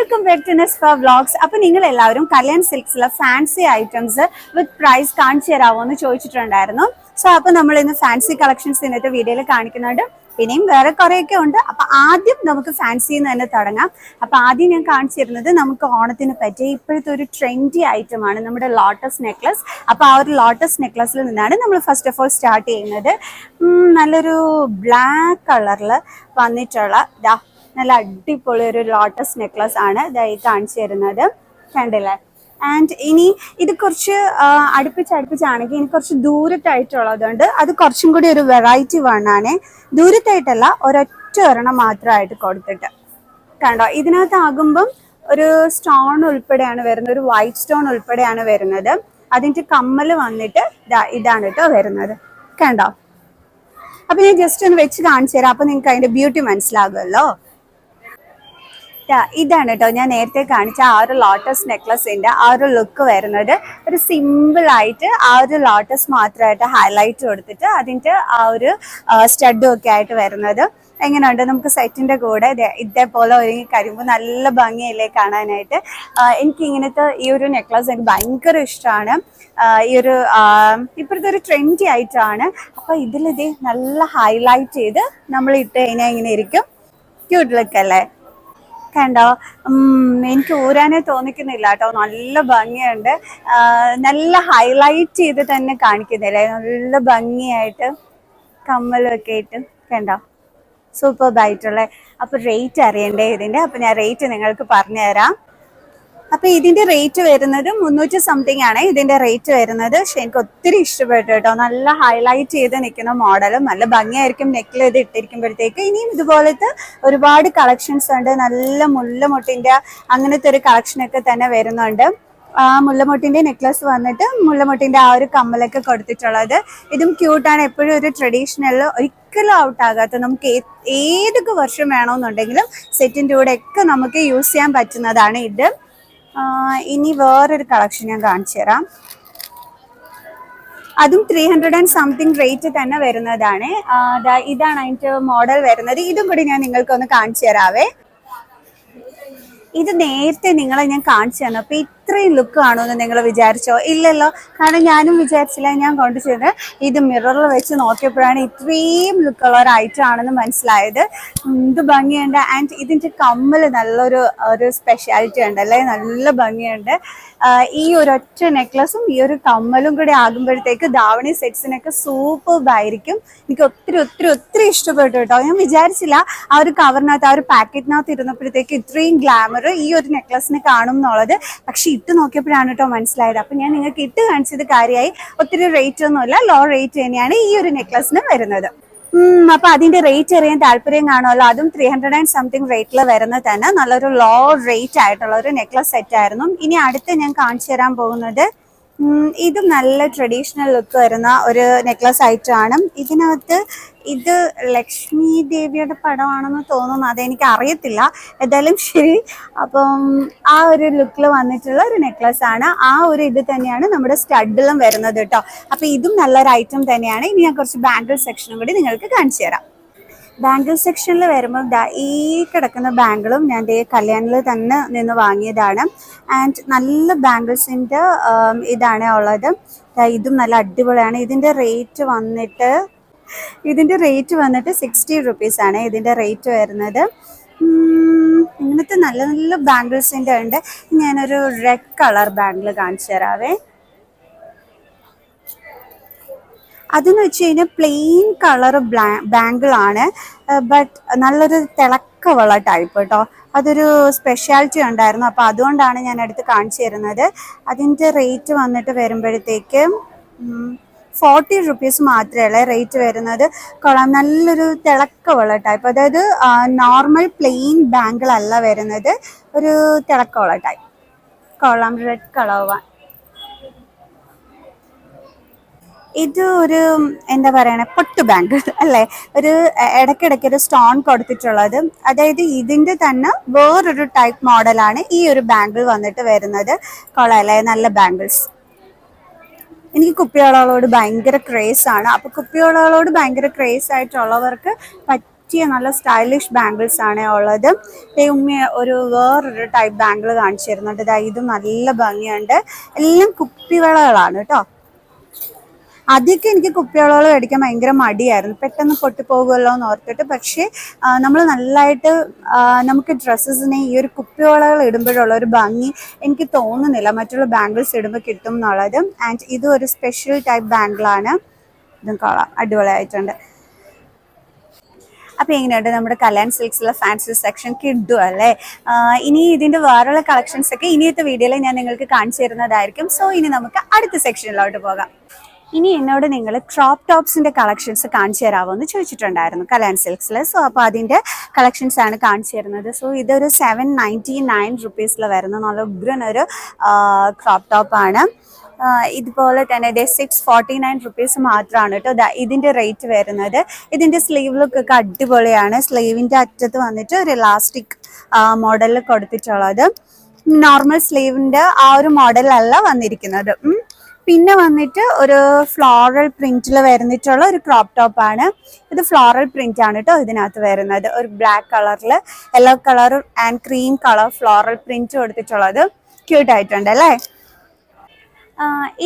Welcome back to നെസ്ഫ vlogs. അപ്പോൾ നിങ്ങൾ എല്ലാവരും കല്യാൺ സിൽക്സിലെ ഫാൻസി ഐറ്റംസ് വിത്ത് പ്രൈസ് കാണിച്ചു തരാമോ എന്ന് ചോദിച്ചിട്ടുണ്ടായിരുന്നു. സോ അപ്പോൾ നമ്മൾ ഇന്ന് ഫാൻസി കളക്ഷൻസ് ഇന്നത്തെ വീഡിയോയിൽ കാണിക്കുന്നുണ്ട്. പിന്നെയും വേറെ കുറേയൊക്കെ ഉണ്ട്. അപ്പോൾ ആദ്യം നമുക്ക് ഫാൻസിയിൽ നിന്ന് തന്നെ തുടങ്ങാം. അപ്പോൾ ആദ്യം ഞാൻ കാണിച്ചു തരുന്നത് നമുക്ക് ഓണത്തിന് പറ്റിയ ഇപ്പോഴത്തെ ഒരു ട്രെൻഡി ഐറ്റമാണ് നമ്മുടെ ലോട്ടസ് നെക്ലസ്. അപ്പോൾ ആ ഒരു ലോട്ടസ് നെക്ലസിൽ നിന്നാണ് നമ്മൾ ഫസ്റ്റ് ഓഫ് ഓൾ സ്റ്റാർട്ട് ചെയ്യുന്നത്. നല്ലൊരു ബ്ലാക്ക് കളറിൽ വന്നിട്ടുള്ള നല്ല അടിപൊളി ഒരു ലോട്ടസ് നെക്ലസ് ആണ് ഇതായി കാണിച്ചു തരുന്നത്. കണ്ടില്ലേ? ആൻഡ് ഇനി ഇത് കുറച്ച് അടുപ്പിച്ചാണെങ്കിൽ ഇനി കുറച്ച് ദൂരത്തായിട്ടുള്ളതുണ്ട്. അത് കുറച്ചും കൂടി ഒരു വെറൈറ്റി വണ്ണാണ്. ദൂരത്തായിട്ടല്ല, ഒരൊറ്റ ഒരെണ്ണം മാത്രമായിട്ട് കൊടുത്തിട്ട് കണ്ടോ. ഇതിനകത്താകുമ്പം ഒരു സ്റ്റോൺ ഉൾപ്പെടെയാണ് വരുന്നത്, ഒരു വൈറ്റ് സ്റ്റോൺ ഉൾപ്പെടെയാണ് വരുന്നത്. അതിൻ്റെ കമ്മൽ വന്നിട്ട് ഇതാണ് കേട്ടോ വരുന്നത്. കണ്ടോ? അപ്പൊ ഞാൻ ജസ്റ്റ് ഒന്ന് വെച്ച് കാണിച്ചു തരാം. അപ്പൊ നിങ്ങൾക്ക് അതിന്റെ ബ്യൂട്ടി മനസ്സിലാകുമല്ലോ. ഇതാണ് കേട്ടോ ഞാൻ നേരത്തെ കാണിച്ച ആ ഒരു ലോട്ടസ് നെക്ലസിന്റെ ആ ഒരു ലുക്ക് വരുന്നത്. ഒരു സിമ്പിൾ ആയിട്ട് ആ ഒരു ലോട്ടസ് മാത്രമായിട്ട് ഹൈലൈറ്റ് കൊടുത്തിട്ട് അതിന്റെ ആ ഒരു സ്റ്റഡും ഒക്കെ ആയിട്ട് വരുന്നത്. എങ്ങനെയുണ്ട്? നമുക്ക് സെറ്റിന്റെ കൂടെ ഇതേപോലെ ഒരുങ്ങി കഴിയുമ്പോൾ നല്ല ഭംഗിയല്ലേ കാണാനായിട്ട്. എനിക്ക് ഇങ്ങനത്തെ ഈ ഒരു നെക്ലസ് എനിക്ക് ഭയങ്കര ഇഷ്ടമാണ്. ഈ ഒരു ഇപ്പോഴത്തെ ഒരു ട്രെൻഡി ആയിട്ടാണ്. അപ്പൊ ഇതിലിത് നല്ല ഹൈലൈറ്റ് ചെയ്ത് നമ്മൾ ഇട്ട് കഴിഞ്ഞാൽ ഇങ്ങനെ ഇരിക്കും. ക്യൂട്ട് ലുക്ക് അല്ലേ? കണ്ടോ? എനിക്ക് ഊരാനേ തോന്നിക്കുന്നില്ല കേട്ടോ. നല്ല ഭംഗിയുണ്ട്. നല്ല ഹൈലൈറ്റ് ചെയ്ത് തന്നെ കാണിക്കുന്നില്ലേ? നല്ല ഭംഗിയായിട്ട് കമ്മലൊക്കെ ഇട്ട് കണ്ടോ? സൂപ്പർബായിട്ടുള്ള. അപ്പൊ റേറ്റ് അറിയണ്ടേ ഇതിന്റെ? അപ്പൊ ഞാൻ റേറ്റ് നിങ്ങൾക്ക് പറഞ്ഞു തരാം. അപ്പൊ ഇതിന്റെ റേറ്റ് വരുന്നത് 300 സംതിങ് ആണ് ഇതിന്റെ റേറ്റ് വരുന്നത്. പക്ഷെ എനിക്ക് ഒത്തിരി ഇഷ്ടപ്പെട്ടു കേട്ടോ. നല്ല ഹൈലൈറ്റ് ചെയ്ത് നിൽക്കുന്ന മോഡലും നല്ല ഭംഗിയായിരിക്കും നെക്കിൽ ഇത് ഇട്ടിരിക്കുമ്പോഴത്തേക്ക്. ഇനിയും ഇതുപോലത്തെ ഒരുപാട് കളക്ഷൻസ് ഉണ്ട്. നല്ല മുല്ലമുട്ടിന്റെ അങ്ങനത്തെ ഒരു കളക്ഷനൊക്കെ തന്നെ വരുന്നുണ്ട്. മുല്ലമുട്ടിന്റെ നെക്ലസ് വന്നിട്ട് മുല്ലമുട്ടിന്റെ ആ ഒരു കമ്മലൊക്കെ കൊടുത്തിട്ടുള്ളത്. ഇതും ക്യൂട്ടാണ്. എപ്പോഴും ഒരു ട്രഡീഷണൽ, ഒരിക്കലും ഔട്ട് ആകാത്ത, നമുക്ക് ഏതൊക്കെ വർഷം വേണമെന്നുണ്ടെങ്കിലും സെറ്റിന്റെ കൂടെ ഒക്കെ നമുക്ക് യൂസ് ചെയ്യാൻ പറ്റുന്നതാണ് ഇത്. ഇനി വേറൊരു കളക്ഷൻ ഞാൻ കാണിച്ചു തരാം. അതും 300 സംതിങ് റേറ്റ് തന്നെ വരുന്നതാണ്. ഇതാണ് അതിന്റെ മോഡൽ വരുന്നത്. ഇതും കൂടി ഞാൻ നിങ്ങൾക്കൊന്ന് കാണിച്ചു തരാവേ. ഇത് നേരത്തെ നിങ്ങളെ ഞാൻ കാണിച്ചു തന്നു. അപ്പൊ ഇത്രയും ലുക്ക് കാണുമെന്ന് നിങ്ങൾ വിചാരിച്ചോ? ഇല്ലല്ലോ. കാരണം ഞാനും വിചാരിച്ചില്ല. ഞാൻ കൊണ്ടുചെന്ന് ഇത് മിററിൽ വെച്ച് നോക്കിയപ്പോഴാണ് ഇത്രയും ലുക്കുള്ള ഒരു ഐറ്റം ആണെന്ന് മനസ്സിലായത്. എന്ത് ഭംഗിയുണ്ട്. ആൻഡ് ഇതിന്റെ കമ്മൽ നല്ലൊരു സ്പെഷ്യാലിറ്റി ഉണ്ടല്ലേ? നല്ല ഭംഗിയുണ്ട്. ഈ ഒരൊറ്റ നെക്ലസും ഈ ഒരു കമ്മലും കൂടി ആകുമ്പോഴത്തേക്ക് ധാവണി സെറ്റ്സിനൊക്കെ സൂപ്പർബായിരിക്കും. എനിക്ക് ഒത്തിരി ഒത്തിരി ഒത്തിരി ഇഷ്ടപ്പെട്ടു കേട്ടോ. ഞാൻ വിചാരിച്ചില്ല ആ ഒരു കവറിനകത്ത്, ആ ഒരു പാക്കറ്റിനകത്ത് ഇരുന്നപ്പോഴത്തേക്ക് ഇത്രയും ഗ്ലാമർ ഈ ഒരു നെക്ലസിന് കാണും എന്നുള്ളത്. പക്ഷെ ഇട്ട് നോക്കിയപ്പോഴാണ് കേട്ടോ മനസ്സിലായത്. അപ്പൊ ഞാൻ നിങ്ങൾക്ക് ഇട്ട് കാണിച്ചത് കാര്യമായി. ഒത്തിരി റേറ്റ് ഒന്നുമില്ല, ലോ റേറ്റ് തന്നെയാണ് ഈ ഒരു നെക്ലസിന് വരുന്നത്. അപ്പൊ അതിന്റെ റേറ്റ് അറിയാൻ താല്പര്യം കാണുമല്ലോ. അതും 300 സംതിങ് റേറ്റിൽ വരുന്നത് തന്നെ നല്ലൊരു ലോ റേറ്റ് ആയിട്ടുള്ള ഒരു നെക്ലസ് സെറ്റ് ആയിരുന്നു. ഇനി അടുത്ത് ഞാൻ കാണിച്ചു തരാൻ പോകുന്നത് ഇതും നല്ല ട്രഡീഷണൽ ലുക്ക് വരുന്ന ഒരു നെക്ലസ് ഐറ്റം ആണ്. ഇതിനകത്ത് ഇത് ലക്ഷ്മി ദേവിയുടെ പടമാണെന്ന് തോന്നുന്നു. അതെനിക്ക് അറിയത്തില്ല. ഏതായാലും ശരി. അപ്പം ആ ഒരു ലുക്കിൽ വന്നിട്ടുള്ള ഒരു നെക്ലസ് ആണ്. ആ ഒരു ഇത് തന്നെയാണ് നമ്മുടെ സ്റ്റഡിലും വരുന്നത് കേട്ടോ. അപ്പൊ ഇതും നല്ലൊരു ഐറ്റം തന്നെയാണ്. ഇനി ഞാൻ കുറച്ച് ബാംഗിൾ സെക്ഷനും കൂടി നിങ്ങൾക്ക് കാണിച്ചു തരാം. ബാംഗിൾ സെക്ഷനിൽ വരുമ്പോൾ ഈ കിടക്കുന്ന ബാംഗിളും ഞാൻ കല്യാണിൽ തന്നെ നിന്ന് വാങ്ങിയതാണ്. ആൻഡ് നല്ല ബാംഗിൾസിൻ്റെ ഇതാണ് ഉള്ളത്. ഇതും നല്ല അടിപൊളിയാണ്. ഇതിൻ്റെ റേറ്റ് വന്നിട്ട് 60 റുപ്പീസ് ആണ് ഇതിൻ്റെ റേറ്റ് വരുന്നത്. ഇങ്ങനത്തെ നല്ല നല്ല ബാംഗിൾസിൻ്റെ ഉണ്ട്. ഞാനൊരു റെഡ് കളർ ബാംഗിൾ കാണിച്ചു തരാവേ. അതെന്ന് വെച്ച് കഴിഞ്ഞാൽ പ്ലെയിൻ കളർ ബാംഗിൾ ആണ്. ബട്ട് നല്ലൊരു തിളക്കമുള്ള ടൈപ്പ് കേട്ടോ. അതൊരു സ്പെഷ്യാലിറ്റി ഉണ്ടായിരുന്നു. അപ്പോൾ അതുകൊണ്ടാണ് ഞാൻ അടുത്ത് കാണിച്ചു തരുന്നത്. അതിൻ്റെ റേറ്റ് വന്നിട്ട് വരുമ്പോഴത്തേക്ക് 40 റുപ്പീസ് മാത്രമേ റേറ്റ് വരുന്നത്. കൊള്ളാം. നല്ലൊരു തിളക്കമുള്ള ടൈപ്പ്. അതായത് നോർമൽ പ്ലെയിൻ ബാംഗിൾ അല്ല വരുന്നത്, ഒരു തിളക്കമുള്ള ടൈപ്പ്. കൊള്ളാം. Red colour. ഇത് ഒരു എന്താ പറയണേ, പൊട്ട് ബാംഗിൾ അല്ലേ? ഒരു ഇടയ്ക്കിടയ്ക്ക് ഒരു സ്റ്റോൺ കൊടുത്തിട്ടുള്ളത്. അതായത് ഇതിന്റെ തന്നെ വേറൊരു ടൈപ്പ് മോഡലാണ് ഈ ഒരു ബാംഗിൾ വന്നിട്ട് വരുന്നത്. കൊള്ളാല്ലേ? നല്ല ബാംഗിൾസ്. എനിക്ക് കുപ്പിവളകളോട് ഭയങ്കര ക്രേസ് ആണ്. അപ്പൊ കുപ്പിവളകളോട് ഭയങ്കര ക്രേസ് ആയിട്ടുള്ളവർക്ക് പറ്റിയ നല്ല സ്റ്റൈലിഷ് ബാംഗിൾസ് ആണ് ഉള്ളത്. ഉമ്മ ഒരു വേറൊരു ടൈപ്പ് ബാംഗിൾ കാണിച്ചു തരുന്നുണ്ട്. ഇതും നല്ല ഭംഗിയുണ്ട്. എല്ലാം കുപ്പിവളകളാണ് കേട്ടോ. ആദ്യമൊക്കെ എനിക്ക് കുപ്പിവളകൾ മേടിക്കാൻ ഭയങ്കര മടിയായിരുന്നു, പെട്ടെന്ന് പൊട്ടിപ്പോകുമല്ലോ എന്ന് ഓർത്തിട്ട്. പക്ഷേ നമ്മൾ നല്ലതായിട്ട് നമുക്ക് ഡ്രസ്സസിനെ ഈ ഒരു കുപ്പിവളകൾ ഇടുമ്പോഴുള്ള ഒരു ഭംഗി എനിക്ക് തോന്നുന്നില്ല മറ്റുള്ള ബാംഗിൾസ് ഇടുമ്പോൾ കിട്ടും എന്നുള്ളത്. ആൻഡ് ഇതും ഒരു സ്പെഷ്യൽ ടൈപ്പ് ബാംഗിളാണ്. ഇതും കൊള്ളാം, അടിപൊളിയായിട്ടുണ്ട്. അപ്പോൾ എങ്ങനെയുണ്ട് നമ്മുടെ കല്യാൺ സിൽക്സിലെ ഫാൻസി സെക്ഷൻ? കിഡും അല്ലേ? ഇനി ഇതിൻ്റെ വേറെയുള്ള കളക്ഷൻസ് ഒക്കെ ഇനിയത്തെ വീഡിയോയിൽ ഞാൻ നിങ്ങൾക്ക് കാണിച്ചു തരുന്നതായിരിക്കും. സോ ഇനി നമുക്ക് അടുത്ത സെക്ഷനിലോട്ട് പോകാം. ഇനി എന്നോട് നിങ്ങൾ ക്രോപ്പ് ടോപ്സിൻ്റെ കളക്ഷൻസ് കാണിച്ചു തരാമോ എന്ന് ചോദിച്ചിട്ടുണ്ടായിരുന്നു കല്യാൺ സിൽക്സിൽ. സോ അപ്പോൾ അതിൻ്റെ കളക്ഷൻസ് ആണ് കാണിച്ചു തരുന്നത്. സോ ഇതൊരു 799 റുപ്പീസിൽ വരുന്ന നല്ല ഉഗ്രനൊരു ക്രോപ്പ് ടോപ്പാണ്. ഇതുപോലെ തന്നെ 649 റുപ്പീസ് മാത്രമാണ് കേട്ടോ ഇതിൻ്റെ റേറ്റ് വരുന്നത്. ഇതിൻ്റെ സ്ലീവ് ലുക്ക് ഒക്കെ അടിപൊളിയാണ്. സ്ലീവിൻ്റെ അറ്റത്ത് വന്നിട്ട് ഒരു ഇലാസ്റ്റിക് മോഡലിൽ കൊടുത്തിട്ടുള്ളത്. നോർമൽ സ്ലീവിൻ്റെ ആ ഒരു മോഡലല്ല വന്നിരിക്കുന്നത്. പിന്നെ വന്നിട്ട് ഒരു ഫ്ലോറൽ പ്രിന്റിൽ വരുന്നിട്ടുള്ള ഒരു ക്രോപ്പ് ടോപ്പാണ്. ഇത് ഫ്ലോറൽ പ്രിന്റ് ആണ് കേട്ടോ ഇതിനകത്ത് വരുന്നത്. ഒരു ബ്ലാക്ക് കളറിൽ yellow colour and cream colour floral print കൊടുത്തിട്ടുള്ളത്. ക്യൂട്ടായിട്ടുണ്ട് അല്ലേ?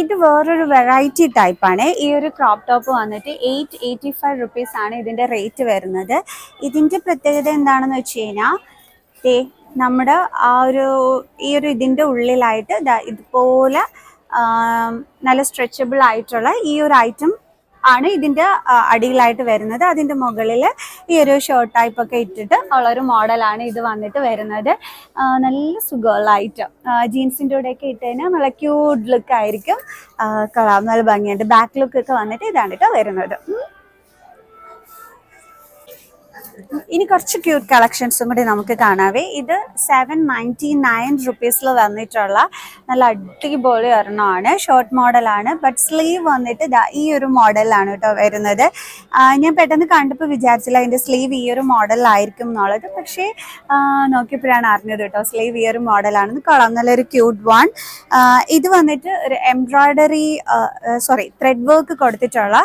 ഇത് വേറൊരു വെറൈറ്റി ടൈപ്പാണ്. ഈ ഒരു ക്രോപ്പ് ടോപ്പ് വന്നിട്ട് 885 റുപ്പീസ് ആണ് ഇതിൻ്റെ റേറ്റ് വരുന്നത്. ഇതിൻ്റെ പ്രത്യേകത എന്താണെന്ന് വെച്ച് കഴിഞ്ഞാൽ നമ്മുടെ ഈ ഒരു ഇതിൻ്റെ ഉള്ളിലായിട്ട് ഇതുപോലെ നല്ല സ്ട്രെച്ചബിൾ ആയിട്ടുള്ള ഈ ഒരു ഐറ്റം ആണ് ഇതിൻ്റെ അടിയിലായിട്ട് വരുന്നത്. അതിൻ്റെ മുകളിൽ ഈ ഒരു ഷോർട്ട് ടൈപ്പൊക്കെ ഇട്ടിട്ട് ഉള്ളൊരു മോഡലാണ് ഇത് വന്നിട്ട് വരുന്നത്. നല്ല സുഖമുള്ളായിട്ട് ജീൻസിൻ്റെ കൂടെയൊക്കെ ഇട്ട് കഴിഞ്ഞാൽ നല്ല ക്യൂട്ട് ലുക്ക് ആയിരിക്കും. കളാം, നല്ല ഭംഗിയുണ്ട്. ബാക്ക് ലുക്കൊക്കെ വന്നിട്ട് ഇതാണ് കേട്ടോ വരുന്നത്. ഇനി കുറച്ച് ക്യൂട്ട് കളക്ഷൻസും കൂടി നമുക്ക് കാണാവേ. ഇത് 799 റുപ്പീസിൽ വന്നിട്ടുള്ള നല്ല അടിപൊളി ഒരെണ്ണമാണ്. ഷോർട്ട് മോഡലാണ്, ബട്ട് സ്ലീവ് വന്നിട്ട് ഈ ഒരു മോഡലാണ് കേട്ടോ വരുന്നത്. ഞാൻ പെട്ടെന്ന് കണ്ടപ്പോൾ വിചാരിച്ചില്ല അതിൻ്റെ സ്ലീവ് ഈ ഒരു മോഡലായിരിക്കും എന്നുള്ളത്. പക്ഷേ നോക്കിയപ്പോഴാണ് അറിഞ്ഞത് കേട്ടോ സ്ലീവ് ഈ ഒരു മോഡലാണെന്ന്. കൊള്ളാം, നല്ലൊരു ക്യൂട്ട് വൺ. ഇത് വന്നിട്ട് ഒരു എംബ്രോയ്ഡറി ത്രെഡ് വർക്ക് കൊടുത്തിട്ടുള്ള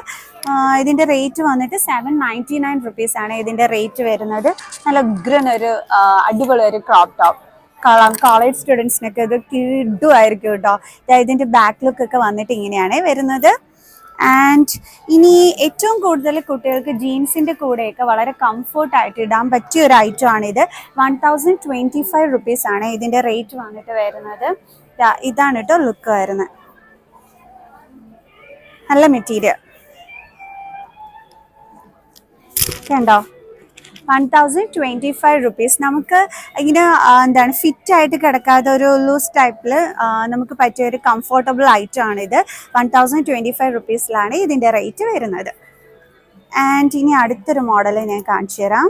ഇതിൻ്റെ റേറ്റ് വന്നിട്ട് 799 റുപ്പീസ് ആണ് ഇതിൻ്റെ റേറ്റ് വരുന്നത്. നല്ല ഉഗ്രനൊരു അടിപൊളി ഒരു ക്രോപ്പ് ടോപ്പ്. കോളേജ് സ്റ്റുഡൻസിനൊക്കെ ഇത് കിടുമായിരിക്കും കേട്ടോ. ഇതിൻ്റെ ബാക്ക് ലുക്ക് ഒക്കെ വന്നിട്ട് ഇങ്ങനെയാണ് വരുന്നത്. ആൻഡ് ഇനി ഏറ്റവും കൂടുതൽ കുട്ടികൾക്ക് ജീൻസിൻ്റെ കൂടെയൊക്കെ വളരെ കംഫർട്ടായിട്ട് ഇടാൻ പറ്റിയ ഒരു ഐറ്റമാണിത്. 1025 റുപ്പീസ് ആണ് ഇതിൻ്റെ റേറ്റ് വന്നിട്ട് വരുന്നത്. ഇതാണ് കേട്ടോ ലുക്ക് വരുന്നത്. നല്ല മെറ്റീരിയൽ കണ്ടോ? 1025 റുപ്പീസ്. നമുക്ക് ഇങ്ങനെ എന്താണ് ഫിറ്റായിട്ട് കിടക്കാതെ ഒരു ലൂസ് ടൈപ്പിൽ നമുക്ക് പറ്റിയ ഒരു കംഫർട്ടബിൾ ഐറ്റം ആണിത്. 1025 റുപ്പീസിലാണ് ഇതിൻ്റെ റേറ്റ് വരുന്നത്. ആൻഡ് ഇനി അടുത്തൊരു മോഡൽ ഞാൻ കാണിച്ചു തരാം.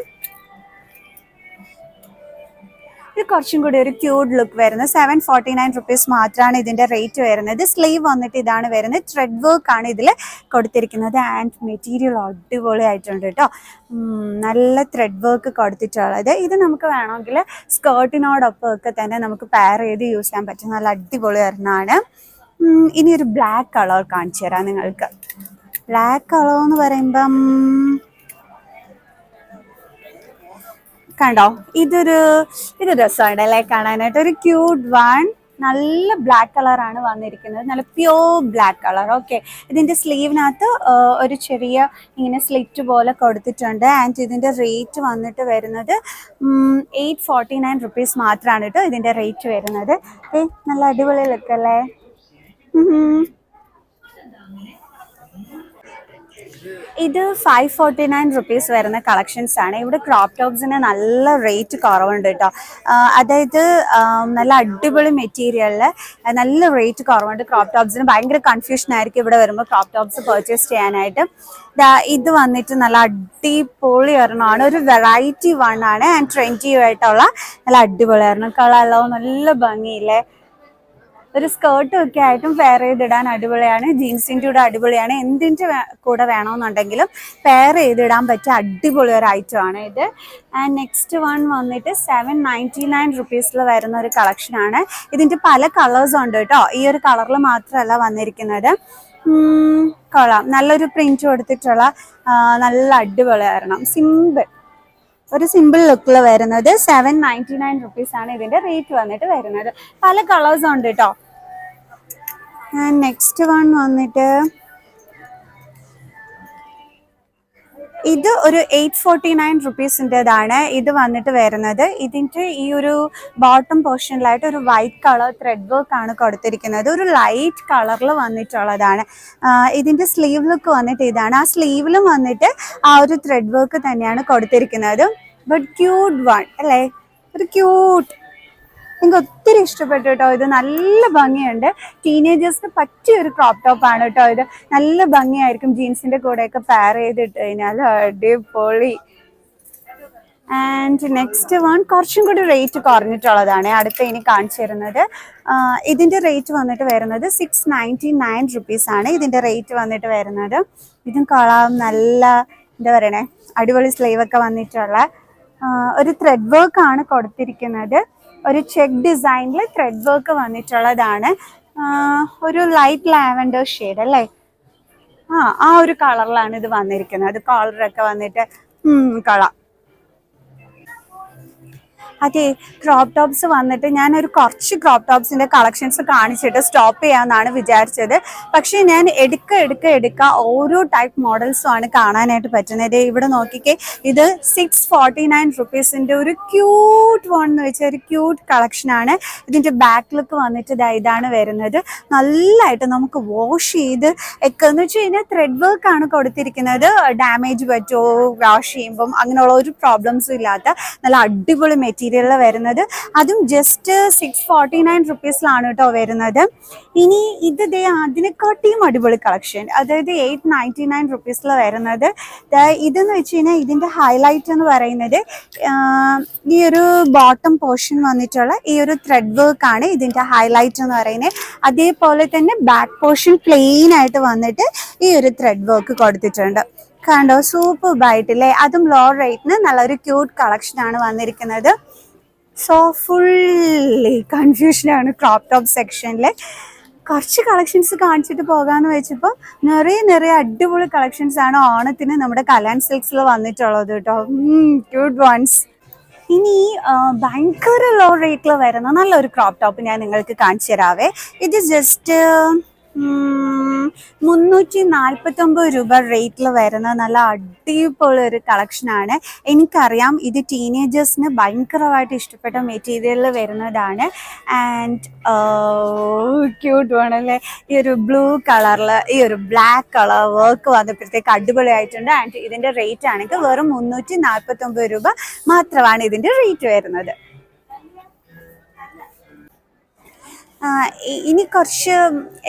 ഇത് കുറച്ചും കൂടി ഒരു ക്യൂട്ട് ലുക്ക് വരുന്നത്. 749 റുപ്പീസ് മാത്രമാണ് ഇതിൻ്റെ റേറ്റ് വരുന്നത്. സ്ലീവ് വന്നിട്ട് ഇതാണ് വരുന്നത്. ത്രെഡ് വർക്ക് ആണ് ഇതിൽ കൊടുത്തിരിക്കുന്നത്. ആൻഡ് മെറ്റീരിയൽ അടിപൊളിയായിട്ടുണ്ട് കേട്ടോ. നല്ല ത്രെഡ് വർക്ക് കൊടുത്തിട്ടുള്ളത്. ഇത് നമുക്ക് വേണമെങ്കിൽ സ്കേർട്ടിനോടൊപ്പം ഒക്കെ തന്നെ നമുക്ക് പെയർ ചെയ്ത് യൂസ് ചെയ്യാൻ പറ്റും. നല്ല അടിപൊളി ഒരെണ്ണമാണ്. ഇനി ഒരു ബ്ലാക്ക് കളർ കാണിച്ചു തരാം നിങ്ങൾക്ക്. ബ്ലാക്ക് കളർ എന്ന് പറയുമ്പം കണ്ടോ, ഇത് രസമാണ് അല്ലേ കാണാനായിട്ട്. ഒരു ക്യൂട്ട് വൺ. നല്ല ബ്ലാക്ക് കളറാണ് വന്നിരിക്കുന്നത്. നല്ല പ്യോർ ബ്ലാക്ക് കളർ. ഓക്കെ, ഇതിൻ്റെ സ്ലീവിനകത്ത് ഒരു ചെറിയ ഇങ്ങനെ സ്ലിറ്റ് പോലെ കൊടുത്തിട്ടുണ്ട്. ആൻഡ് ഇതിൻ്റെ റേറ്റ് വന്നിട്ട് വരുന്നത് 849 റുപ്പീസ് മാത്രമാണ് കേട്ടോ ഇതിൻ്റെ റേറ്റ് വരുന്നത്. നല്ല അടിപൊളി ലുക്കല്ലേ? ഇത് 549 റുപ്പീസ് വരുന്ന കളക്ഷൻസ് ആണ്. ഇവിടെ ക്രോപ്പ് ടോപ്സിന് നല്ല റേറ്റ് കുറവുണ്ട് കേട്ടോ. അതായത് നല്ല അടിപൊളി മെറ്റീരിയലിൽ നല്ല റേറ്റ് കുറവുണ്ട്. ക്രോപ്പ് ടോപ്സിന് ഭയങ്കര കൺഫ്യൂഷൻ ആയിരിക്കും ഇവിടെ വരുമ്പോൾ ക്രോപ്പ് ടോപ്സ് പർച്ചേസ് ചെയ്യാനായിട്ട്. ഇത് വന്നിട്ട് നല്ല അടിപൊളി ഒരെണ്ണമാണ്. ഒരു വെറൈറ്റി വൺ ആണ്. ആൻഡ് ട്രെൻഡി ആയിട്ടുള്ള നല്ല അടിപൊളി ഒരെണ്ണം. കളറല്ലോ നല്ല ഭംഗിയില്ലേ? ഒരു സ്കേർട്ടും ഒക്കെ ആയിട്ടും പെയർ ചെയ്തിടാൻ അടിപൊളിയാണ്. ജീൻസിൻ്റെ കൂടെ അടിപൊളിയാണ്. എന്തിൻ്റെ കൂടെ വേണമെന്നുണ്ടെങ്കിലും പെയർ ചെയ്തിടാൻ പറ്റിയ അടിപൊളി ഒരു ഐറ്റം ആണ് ഇത്. ആൻഡ് നെക്സ്റ്റ് വൺ വന്നിട്ട് 799 റുപ്പീസിൽ വരുന്ന ഒരു കളക്ഷനാണ്. ഇതിൻ്റെ പല കളേഴ്സും ഉണ്ട് കേട്ടോ. ഈ ഒരു കളറിൽ മാത്രമല്ല വന്നിരിക്കുന്നത്. കൊള്ളാം, നല്ലൊരു പ്രിന്റ് കൊടുത്തിട്ടുള്ള നല്ല അടിപൊളിയായിരുന്നു. സിമ്പിൾ ഒരു സിമ്പിൾ ലുക്കിൽ വരുന്നത് 799 ആണ് ഇതിന്റെ റേറ്റ് വന്നിട്ട് വരുന്നത്. പല കളേഴ്സ് ഉണ്ട് കേട്ടോ. നെക്സ്റ്റ് വൺ വന്നിട്ട് ഇത് ഒരു 849 ഇത് വന്നിട്ട് വരുന്നത്. ഇതിന്റെ ഈ ഒരു ബോട്ടം പോർഷനിലായിട്ട് ഒരു വൈറ്റ് കളർ ത്രെഡ് വർക്ക് ആണ് കൊടുത്തിരിക്കുന്നത്. ഒരു ലൈറ്റ് കളറിൽ വന്നിട്ടുള്ളതാണ്. ഇതിന്റെ സ്ലീവ് ലുക്ക് വന്നിട്ട് ഇതാണ്. ആ സ്ലീവിലും വന്നിട്ട് ആ ഒരു ത്രെഡ് വർക്ക് തന്നെയാണ് കൊടുത്തിരിക്കുന്നത്. ബട്ട് ക്യൂട്ട് വൺ അല്ലേ, ഒരു ക്യൂട്ട്, എനിക്ക് ഒത്തിരി ഇഷ്ടപ്പെട്ടു കേട്ടോ. ഇത് നല്ല ഭംഗിയുണ്ട്. ടീനേജേഴ്സിന് പറ്റിയ ഒരു ക്രോപ്പ് ടോപ്പ് ആണ് കേട്ടോ. ഇത് നല്ല ഭംഗിയായിരിക്കും ജീൻസിന്റെ കൂടെയൊക്കെ പെയർ ചെയ്തിട്ട് കഴിഞ്ഞാൽ അടിപൊളി. ആൻഡ് നെക്സ്റ്റ് വൺ കുറച്ചും കൂടി റേറ്റ് കുറഞ്ഞിട്ടുള്ളതാണ് അടുത്ത ഇനി കാണിച്ചു തരുന്നത്. ഇതിന്റെ റേറ്റ് വന്നിട്ട് വരുന്നത് 699 ആണ് ഇതിന്റെ റേറ്റ് വന്നിട്ട് വരുന്നത്. ഇതും കൊള്ളാം, നല്ല എന്താ പറയണേ, അടിപൊളി സ്ലീവ് ഒക്കെ വന്നിട്ടുള്ള ഒരു ത്രെഡ് വർക്ക് ആണ് കൊടുത്തിരിക്കുന്നത്. ഒരു ചെക്ക് ഡിസൈനിൽ ത്രെഡ് വർക്ക് വന്നിട്ടുള്ളതാണ്. ഒരു ലൈറ്റ് ലാവൻഡർ ഷെയ്ഡ് അല്ലേ, ആ ഒരു കളറിലാണ് ഇത് വന്നിരിക്കുന്നത്. കോളറൊക്കെ വന്നിട്ട് കളർ. അതെ, ക്രോപ്പ് ടോപ്സ് വന്നിട്ട് ഞാനൊരു കുറച്ച് ക്രോപ്പ് ടോപ്സിന്റെ കളക്ഷൻസ് കാണിച്ചിട്ട് സ്റ്റോപ്പ് ചെയ്യാമെന്നാണ് വിചാരിച്ചത്. പക്ഷേ ഞാൻ എടുക്ക ഓരോ ടൈപ്പ് മോഡൽസും ആണ് കാണാനായിട്ട് പറ്റുന്നത്. ഇവിടെ നോക്കിക്കേ, ഇത് 649 ഒരു ക്യൂട്ട് വൺ എന്ന് വെച്ചാൽ ഒരു ക്യൂട്ട് കളക്ഷനാണ്. ഇതിന്റെ ബാക്ക് ലുക്ക് വന്നിട്ട് ഇതാണ് വരുന്നത്. നല്ലതായിട്ട് നമുക്ക് വാഷ് ചെയ്ത് ഒക്കെ എന്ന് വെച്ച് കഴിഞ്ഞാൽ ത്രെഡ് വർക്ക് ആണ് കൊടുത്തിരിക്കുന്നത്. ഡാമേജ് പറ്റുമോ വാഷ് ചെയ്യുമ്പം അങ്ങനെയുള്ള ഒരു പ്രോബ്ലംസും ഇല്ലാത്ത നല്ല അടിപൊളി മെറ്റീരിയൽ വരുന്നത്. അതും ജസ്റ്റ് 649 കേട്ടോ വരുന്നത്. ഇനി ഇത് അതിനെക്കാട്ടിയും അടിപൊളി കളക്ഷൻ, അതായത് 899 വരുന്നത്. ഇതെന്ന് വെച്ച് കഴിഞ്ഞാൽ ഇതിന്റെ ഹൈലൈറ്റ് എന്ന് പറയുന്നത് ഈ ഒരു ബോട്ടം പോർഷൻ വന്നിട്ടുള്ള ഈ ഒരു ത്രെഡ് വർക്ക് ആണ് ഇതിന്റെ ഹൈലൈറ്റ് എന്ന് പറയുന്നത്. അതേപോലെ തന്നെ ബാക്ക് പോർഷൻ പ്ലെയിൻ ആയിട്ട് വന്നിട്ട് ഈ ഒരു ത്രെഡ് വർക്ക് കൊടുത്തിട്ടുണ്ട്. കണ്ടോ, സൂപ്പർ ആയിട്ടില്ലേ. അതും ലോ റേറ്റിന് നല്ലൊരു ക്യൂട്ട് കളക്ഷൻ ആണ് വന്നിരിക്കുന്നത്. സോ ഫുള്ളി കൺഫ്യൂഷനാണ് ക്രോപ്പ് ടോപ്പ് സെക്ഷനിൽ. കുറച്ച് കളക്ഷൻസ് കാണിച്ചിട്ട് പോകാമെന്ന് വെച്ചപ്പോൾ നിറയെ അടിപൊളി കളക്ഷൻസ് ആണ് ഓണത്തിന് നമ്മുടെ കല്യാൺ സിൽക്സിൽ വന്നിട്ടുള്ളത് കേട്ടോ. Cute ones. ഇനി ഭയങ്കര ലോ റേറ്റിൽ വരുന്ന നല്ലൊരു ക്രോപ്പ് ടോപ്പ് ഞാൻ നിങ്ങൾക്ക് കാണിച്ചു തരാവേ. ഇത് ജസ്റ്റ് 349 റേറ്റിൽ വരുന്ന നല്ല അടിപൊളി ഒരു കളക്ഷനാണ്. എനിക്കറിയാം ഇത് ടീനേജേഴ്സിന് ഭയങ്കരമായിട്ട് ഇഷ്ടപ്പെട്ട മെറ്റീരിയലിൽ വരുന്നതാണ്. ആൻഡ് ക്യൂട്ട് വേണമല്ലേ, ഈ ഒരു ബ്ലൂ കളറിൽ ഈ ഒരു ബ്ലാക്ക് കളർ വർക്ക് വന്നപ്പോഴത്തേക്ക് അടിപൊളിയായിട്ടുണ്ട്. ആൻഡ് ഇതിൻ്റെ റേറ്റ് ആണെങ്കിൽ വെറും 349 മാത്രമാണ് ഇതിൻ്റെ റേറ്റ് വരുന്നത്. ഇനി കുറച്ച്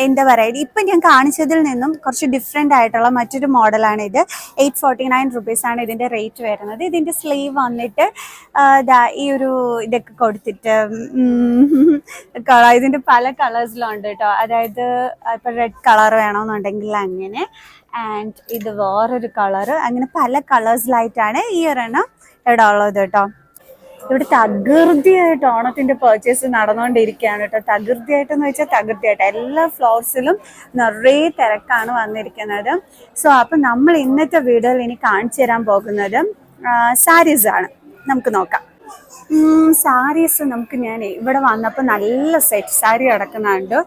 എന്താ പറയുക, ഇപ്പം ഞാൻ കാണിച്ചതിൽ നിന്നും കുറച്ച് ഡിഫറെൻ്റ് ആയിട്ടുള്ള മറ്റൊരു മോഡലാണ് ഇത്. 849 ആണ് ഇതിൻ്റെ റേറ്റ് വരുന്നത്. ഇതിൻ്റെ സ്ലീവ് വന്നിട്ട് ഈ ഒരു ഇതൊക്കെ കൊടുത്തിട്ട് ഇതിൻ്റെ പല കളേഴ്സിലുണ്ട് കേട്ടോ. അതായത് ഇപ്പം റെഡ് കളർ വേണമെന്നുണ്ടെങ്കിൽ അങ്ങനെ, ആൻഡ് ഇത് വേറൊരു കളറ്, അങ്ങനെ പല കളേഴ്സിലായിട്ടാണ് ഈ ഒരെണ്ണം ഇവിടെ ഉള്ളത് കേട്ടോ. ഇവിടെ തകൃതിയായിട്ട് ഓണത്തിന്റെ പർച്ചേസ് നടന്നുകൊണ്ടിരിക്കുകയാണ് കേട്ടോ. തകൃതിയായിട്ടെന്ന് വെച്ചാൽ തകൃതിയായിട്ട് എല്ലാ ഫ്ലോർസിലും നിറയെ തിരക്കാണ് വന്നിരിക്കുന്നത്. സോ അപ്പം നമ്മൾ ഇന്നത്തെ വീഡിയോയിൽ ഇനി കാണിച്ചു തരാൻ പോകുന്നത് സാരീസ് ആണ്. നമുക്ക് നോക്കാം. സാരീസ് ഞാൻ ഇവിടെ വന്നപ്പോൾ നല്ല സെറ്റ് സാരി കിടക്കുന്നുണ്ട്.